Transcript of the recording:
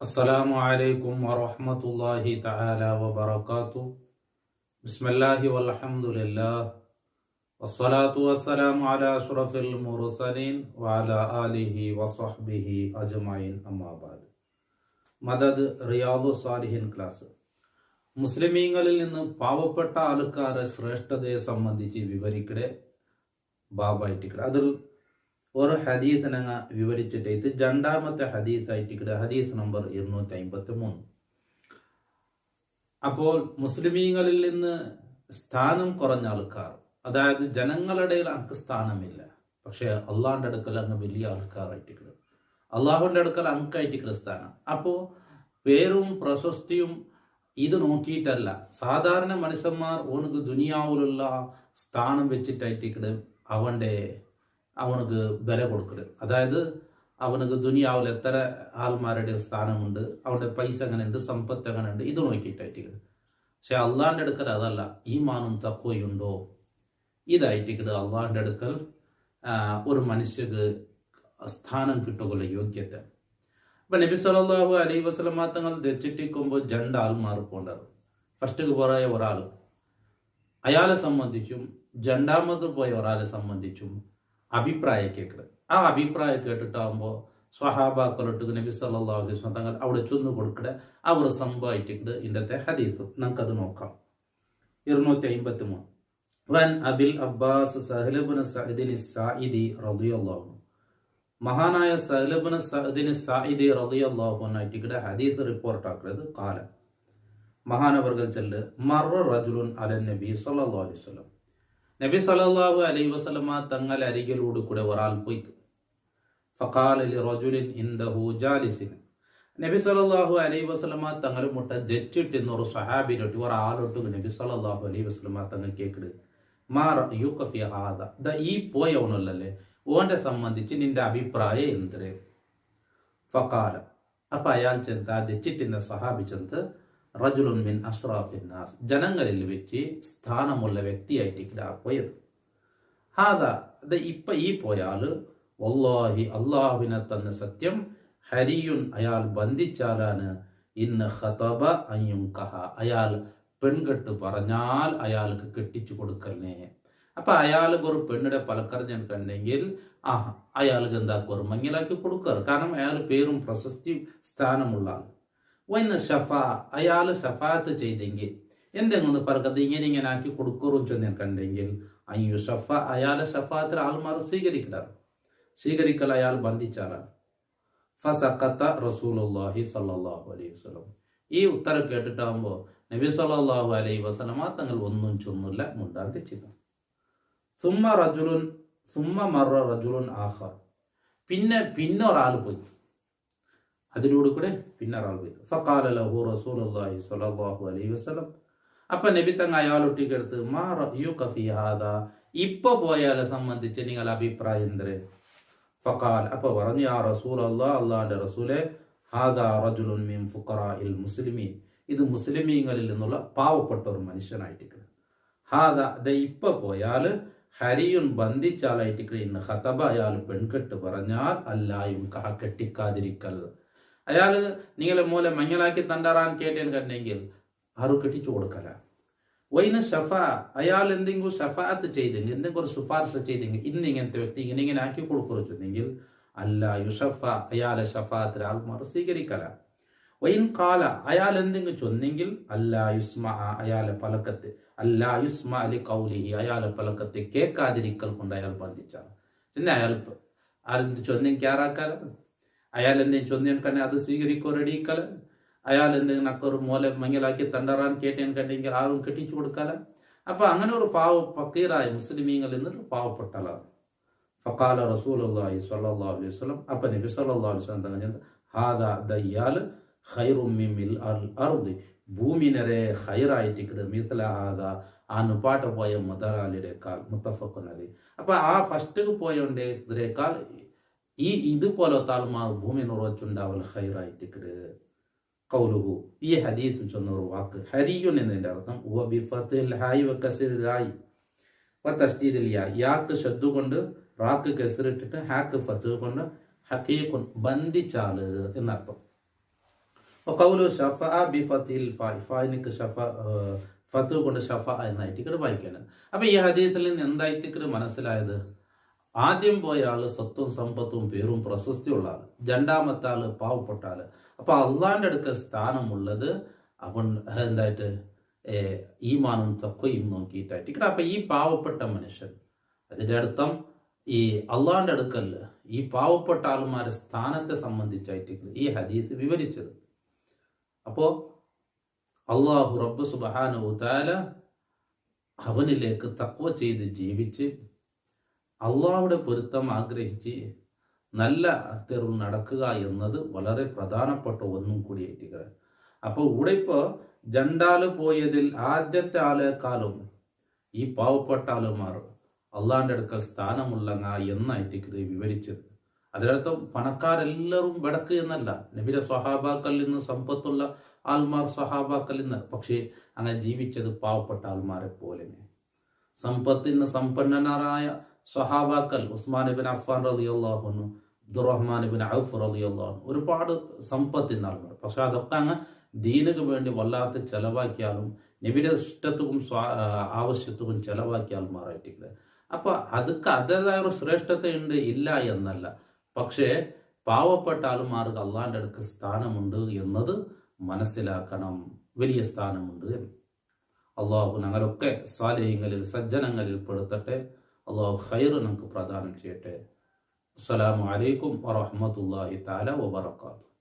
അസ്സലാമു അലൈക്കും വറഹ്മത്തുള്ളാഹി തആല വബറകാതുഹു. ബിസ്മില്ലാഹി വൽഹംദുലില്ലാഹ് വസ്സലാത്തു വസ്സലാമു അലാ അഷ്റഫിൽ മുർസലീൻ വഅലാ ആലിഹി വസ്വഹ്ബിഹി അജ്മഈൻ. അമ്മാ ബഅദ്. മദദ് റിയാദുസ് സാലിഹീൻ ക്ലാസ്. മുസ്ലിമീങ്ങളിൽ നിന്ന് പാവപ്പെട്ട ആൾക്കാരെ ശ്രേഷ്ഠതയെ സംബന്ധിച്ച് വിവരിക്കടെ ബാബായിട്ടിക്കടെ അതിൽ ഒരു ഹദീസിനങ്ങ വിവരിച്ചിട്ട് ഇത് രണ്ടാമത്തെ ഹദീസായിട്ടിക്കടെ ഹദീസ് നമ്പർ 253. അപ്പോൾ മുസ്ലിമീങ്ങളിൽ നിന്ന് സ്ഥാനം കുറഞ്ഞ ആൾക്കാർ, അതായത് ജനങ്ങളുടെ അങ്ക് സ്ഥാനമില്ല, പക്ഷെ അള്ളാഹിന്റെ അടുക്കൽ അങ്ങ് വലിയ ആൾക്കാരായിട്ടിക്കട്, അള്ളാഹുവിന്റെ അടുക്കൽ അങ്കായിട്ടിക്കട് സ്ഥാനം. അപ്പോൾ പേരും പ്രശസ്തിയും ഇത് നോക്കിയിട്ടല്ല, സാധാരണ മനുഷ്യന്മാർ ഓനക്ക് ദുനിയാവിലുള്ള സ്ഥാനം വെച്ചിട്ടായിട്ടിക്കട് അവനക്ക് വില കൊടുക്കരുത്. അതായത് അവനക്ക് ദുനിയാവിൽ എത്ര ആൾമാരുടെ സ്ഥാനമുണ്ട്, അവൻ്റെ പൈസ എങ്ങനെ ഉണ്ട്, സമ്പത്ത് എങ്ങനെ ഉണ്ട്, ഇത് നോക്കിയിട്ടായിട്ടിക്കട്. പക്ഷെ അള്ളാഹിൻ്റെ അടുക്കൽ അതല്ല, ഈമാനും തഖ്വയുണ്ടോ ഇതായിട്ടിക്കട് അള്ളാഹിൻ്റെ അടുക്കൽ ഒരു മനുഷ്യക്ക് സ്ഥാനം കിട്ടുകയുള്ള യോഗ്യത. ഇപ്പം നബി സല്ലല്ലാഹു അലൈഹി വസല്ലമ തങ്ങൾ ധരിച്ചിട്ടിരിക്കുമ്പോൾ രണ്ട് ആൾമാർ പോണ്ടാറ്. ഫസ്റ്റ് പോയ ഒരാൾ അയാളെ സംബന്ധിച്ചും രണ്ടാമത് പോയ ഒരാളെ സംബന്ധിച്ചും അഭിപ്രായം കേൾക്കുന്നത്. ആ അഭിപ്രായം കേട്ടിട്ടാകുമ്പോൾ സ്വഹാബാക്കളൊട്ട് നബി സല്ലല്ലാഹു അലൈഹി വസല്ലം തങ്ങൾ അവിടെ ചെന്ന് കൊടുക്കടെ അവർ സംഭവിച്ചിട്ട് ഇന്നത്തെ ഹദീസ് നമുക്കത് നോക്കാം. 253. വൻ അബിൽ അബ്ബാസ് സഹൽ ഇബ്നു സഅദിൻ സായിദി റളിയല്ലാഹു അൻഹു, മഹാനായ സഹൽ ഇബ്നു സഅദിൻ സായിദി റളിയല്ലാഹു അൻഹു ആയിട്ടിട്ട് ഹദീസ് റിപ്പോർട്ട് ആക്കുന്നത്. കാല മഹാനവർകൾ ചെല്ല് മറ റജുലുൻ അലൻ നബി സല്ലല്ലാഹു അലൈഹി വസല്ലം, നബി സല്ലല്ലാഹു അലൈഹി വസല്ലമ തങ്ങൾ അരികിലൂടെ കൂടെ ഒരാൾ പോയി. ഫഖാല ലിറജുലിൻ ഇൻദഹു ജാലിസിൻ, നബി സല്ലല്ലാഹു അലൈഹി വസല്ലമ തങ്ങൾ മുട്ട ദച്ചിട്ട് ഒരു സ്വഹാബിനോട്ട് ഒരാളോട്ട് നബി സല്ലല്ലാഹു അലൈഹി വസല്ലമ തങ്ങൾ കേക്കട്, മാ റഅയുക ഫി ഹാദ, ഈ പോയവനല്ലേ ഓന്റെ സംബന്ധിച്ച് നിന്റെ അഭിപ്രായം എന്ത്? ഫഖാല, അപ്പൊ അയാൾ ചെന്ത ദച്ചിട്ടിന്റെ സ്വഹാബി ചെന്ത് റജുലുൻ മിൻ അഷ്റാഫിൻ നാസ്, ജനങ്ങളിൽ വെച്ച് സ്ഥാനമുള്ള വ്യക്തിയായിട്ടില്ല പോയത്. ഹാദാ, ഇപ്പൊ ഈ പോയാല് വല്ലാഹി അള്ളാഹുവിനെ തന്നെ സത്യം, ഹരിയുൻ അയാൾ ബന്ധിച്ചാലാണ്, ഇന്ന് ഖതബ അയ്യുൻകഹ അയാൾ പെൺകെട്ട് പറഞ്ഞാൽ അയാൾക്ക് കെട്ടിച്ചു കൊടുക്കലേ. അപ്പൊ അയാൾക്ക് ഒരു പെണ്ണിടെ പലക്കറിഞ്ഞിട്ടുണ്ടെങ്കിൽ അയാൾക്ക് എന്താക്കും, ഒരു മങ്ങിലാക്കി കൊടുക്കാറ്. കാരണം അയാൾ പേരും പ്രശസ്തി സ്ഥാനമുള്ള ആൾ. വൈന്ന് ഷഫാ, അയാൾ ഷഫാത്ത് ചെയ്തെങ്കിൽ എന്തെങ്കിലും പറക്കത്ത് ഇങ്ങനെ ആക്കി കൊടുക്കറും ചെന്നിട്ടുണ്ടെങ്കിൽ അയ്യോ ഷഫ അയാളെ ഷഫാത്തിൽ ആൾമാർ സ്വീകരിക്കൽ അയാൾ ബന്ധിച്ചാലാണ്. ഫസഖത്ത റസൂലുള്ളാഹി സ്വല്ലല്ലാഹു അലൈഹി വസല്ലം, ഈ ഉത്തരം കേട്ടിട്ടാകുമ്പോൾ നബി സല്ലല്ലാഹു അലൈഹി വസല്ലമ തങ്ങൾ ഒന്നും ചൊന്നില്ല, മുണ്ടാതെ ചെയ്തു. സുമ്മ മറ റജുലുൻ ആഖർ, പിന്നെ ഒരാൾ പോയി, അതിലൂടെ കൂടെ പിന്നെ ഒരാൾ പോയി. ഫഖാല ലഹു റസൂലുള്ളാഹി സ്വല്ലല്ലാഹു അലൈഹി വസല്ലം, അപ്പൊ നബി തങ്ങൾ അയാളൊട്ടിക്കെടുത്ത് മാ റഅയുക ഫീ ഹാദാ, ഇപ്പൊ പോയാലെ സംബന്ധിച്ച് നിങ്ങൾ അഭിപ്രായം എന്തേ? ഫഖാൽ, അപ്പൊ പറഞ്ഞു, യാ റസൂലല്ലാഹ്, അല്ലാഹുവിന്റെ റസൂലേ, ഹാദാ റജുലുൻ മിൻ ഫുഖറാഇൽ മുസ്ലിമീൻ, ഇത് മുസ്ലിമീങ്ങളിൽ നിന്നുള്ള പാവപ്പെട്ട ഒരു മനുഷ്യനായിട്ടിരിക്കുന്നത്. ഹാദാ, ഇപ്പൊ പോയാൽ ഹരിയുൻ ബന്ധിച്ചാലായിട്ടിരിക്കുക, ഇന്ന് ഖതബ അയാൾ പെൺകെട്ട് പറഞ്ഞാൽ അല്ലായും കെട്ടിക്കാതിരിക്കൽ. അയാൾ നിങ്ങളെ മൂലെ മഞ്ഞളാക്കി തണ്ടാറാൻ കേട്ടേന്ന് കണ്ടെങ്കിൽ ആരും കെട്ടിച്ചു കൊടുക്കല. വൈന ഷഫ, അയാൾ എന്തെങ്കിലും ഷഫാത്ത് ചെയ്തെങ്കിൽ, എന്തെങ്കിലും ഒരു ശുപാർശ ചെയ്തെങ്കിൽ, ഇന്ന് ഇങ്ങനത്തെ വ്യക്തി ഇങ്ങനെ ആക്കി കൊടുക്കുറച്ചെങ്കിൽ അല്ലാ യുഷഫ അയാളെ ഷഫാത്തിൽ ആൾമാർ സ്വീകരിക്കല. വൈൻ കാല, അയാൾ എന്തെങ്കിലും ചൊന്നെങ്കിൽ അല്ലാ യുസ്മ അയാളെ പലക്കത്ത്, അല്ലാ യുസ്മ അലി കൗലിഹി അയാളെ പലക്കത്തെ കേൾക്കാതിരിക്കൽ കൊണ്ട് അയാൾ ബന്ധിച്ചാണ്. പിന്നെ അയാൾ ആരെന്ത് ചൊന്നെങ്കിൽ ആറാക്കാല, അയാൾ എന്തെങ്കിലും ചൊന്നിയെടുക്കണേ അത് സ്വീകരിക്കോ റെഡിക്കല, അയാൾ എന്തെങ്കിലും നക്കൊരു മൂല മങ്ങലാക്കി തണ്ടറാൻ കേട്ടേന്ന് കണ്ടെങ്കിൽ ആരും കെട്ടിച്ചു കൊടുക്കാല. അപ്പൊ അങ്ങനെ ഒരു ഫക്കീറായ മുസ്ലിമീങ്ങളിൽ നിന്ന് പാവപ്പെട്ട ആളാണ്. ഫഖാല റസൂലുള്ളാഹി സ്വല്ലല്ലാഹു അലൈഹി വസല്ലം, അപ്പൊ നബി സല്ലല്ലാഹു അലൈഹി വസല്ലം തങ്ങൾ ഹാദാ ദയ്യാൽ ഖൈറും മിൽ അർദി, ഭൂമിനരെ ഖൈറായിട്ടിക്കട് മിഥല ഹാദാ, ആ നുപാട്ട പോയ മുതലാളിയേക്കാൾ. മുത്തഫഖുൻ അലൈഹി. അപ്പൊ ആ ഫസ്റ്റ് പോയതിനേക്കാൾ ഇതുപോലത്തെ ആൾമാർ ഭൂമി നിർവച്ചുണ്ടാവൽ ഖൈറായിട്ടിക്കട്. ഖൗലുഹു, ഈ ഹദീസിൽ ചെന്ന ഒരു വാക്ക് ഹരിയുൻ എന്നതിന്റെ അർത്ഥം യാക്ക് ശബ്ദ കൊണ്ട് റാക്ക് കെസറിട്ടിട്ട് ഹാക്ക് ഫത്ത് കൊണ്ട് ഹഖീഖുൻ ബന്ധിച്ചാല് എന്നർത്ഥം. ഖൗലു ഷഫഅ ബിഫത്തിൽ ഫായിനിക്ക് ഫത്തു കൊണ്ട് ഷഫ എന്നായിട്ട് ഇവിടെ വായിക്കുന്നത്. അപ്പൊ ഈ ഹദീസിൽ നിന്ന് എന്തായിട്ട് മനസ്സിലായത്? ആദ്യം പോയ ആള് സ്വത്തും സമ്പത്തും പേരും പ്രശസ്തിയുള്ള ആള്, രണ്ടാമത്തെ ആള് പാവപ്പെട്ട ആള്. അപ്പൊ അള്ളാന്റെ അടുക്കൽ സ്ഥാനമുള്ളത് അവൻ എന്തായിട്ട് ഈമാനും തഖ്വയും നോക്കിയിട്ടായിട്ട്. അപ്പൊ ഈ പാവപ്പെട്ട മനുഷ്യൻ, അതിന്റെ അർത്ഥം ഈ അള്ളാന്റെ അടുക്കൽ ഈ പാവപ്പെട്ട ആളുമാരെ സ്ഥാനത്തെ സംബന്ധിച്ചായിട്ട് ഈ ഹദീസ് വിവരിച്ചത്. അപ്പോ അള്ളാഹു റബ്ബ് സുബ്ഹാനഹു തആല അവനിലേക്ക് തഖ്വ ചെയ്ത് ജീവിച്ച് അള്ളാഹുടെ പൊരുത്തം ആഗ്രഹിച്ച് നല്ല തെരുവ് നടക്കുക എന്നത് വളരെ പ്രധാനപ്പെട്ട ഒന്നും കൂടിയായിട്ട്. അപ്പോൾ ഇവിടെ ഇപ്പോൾ ജണ്ടാല് പോയതിൽ ആദ്യത്തെ ആളെക്കാളും ഈ പാവപ്പെട്ട ആളുമാർ അള്ളാന്റെ അടുക്കൽ സ്ഥാനമുള്ളങ്ങ എന്നായിട്ട് വിവരിച്ചത്. അതിനർത്ഥം പണക്കാരെല്ലാവരും വടക്ക് എന്നല്ല. നബിയുടെ സ്വഹാബാക്കളിൽ നിന്ന് സമ്പത്തുള്ള ആൾമാർ സ്വഹാബാക്കളിൽ നിന്ന്, പക്ഷേ അങ്ങനെ ജീവിച്ചത് പാവപ്പെട്ട ആൾമാരെ പോലെ. സമ്പത്തിന് സമ്പന്നരായ സ്വഹാബാക്കൾ ഉസ്മാൻ ഇബ്നു അഫ്ഫാൻ റളിയല്ലാഹു അൻഹു, അബ്ദുറഹ്മാൻ ഇബ്നു ഔഫ് റളിയല്ലാഹു അൻഹു, ഒരുപാട് സമ്പത്തിന് ആൾമാർ. പക്ഷെ അതൊക്കെ അങ്ങ് ദീനക്ക് വേണ്ടി വല്ലാത്ത ചെലവാക്കിയാലും നബിയുടെ ഇഷ്ടത്തുക്കും ആവശ്യത്തുക്കും ചെലവാക്കിയ ആൾമാരായിട്ടില്ല. അപ്പൊ അതൊക്കെ അതിൻ്റെതായ ഒരു ശ്രേഷ്ഠതയുണ്ട്, ഇല്ല എന്നല്ല. പക്ഷേ പാവപ്പെട്ട ആൾമാർക്ക് അള്ളാന്റെ അടുക്ക് സ്ഥാനമുണ്ട് എന്നത് മനസ്സിലാക്കണം. വലിയ സ്ഥാനമുണ്ട് എന്ന്. അള്ളാഹു ഞങ്ങളൊക്കെ സാലിഹ്യങ്ങളിൽ സജ്ജനങ്ങളിൽ പെടുത്തട്ടെ. അള്ളാഹു ഖൈർ നമുക്ക് പ്രദാനം ചെയ്യട്ടെ. അസ്സലാമു അലൈക്കും വറഹ്മത്തുള്ളാഹി തആല വബറകാതുഹു.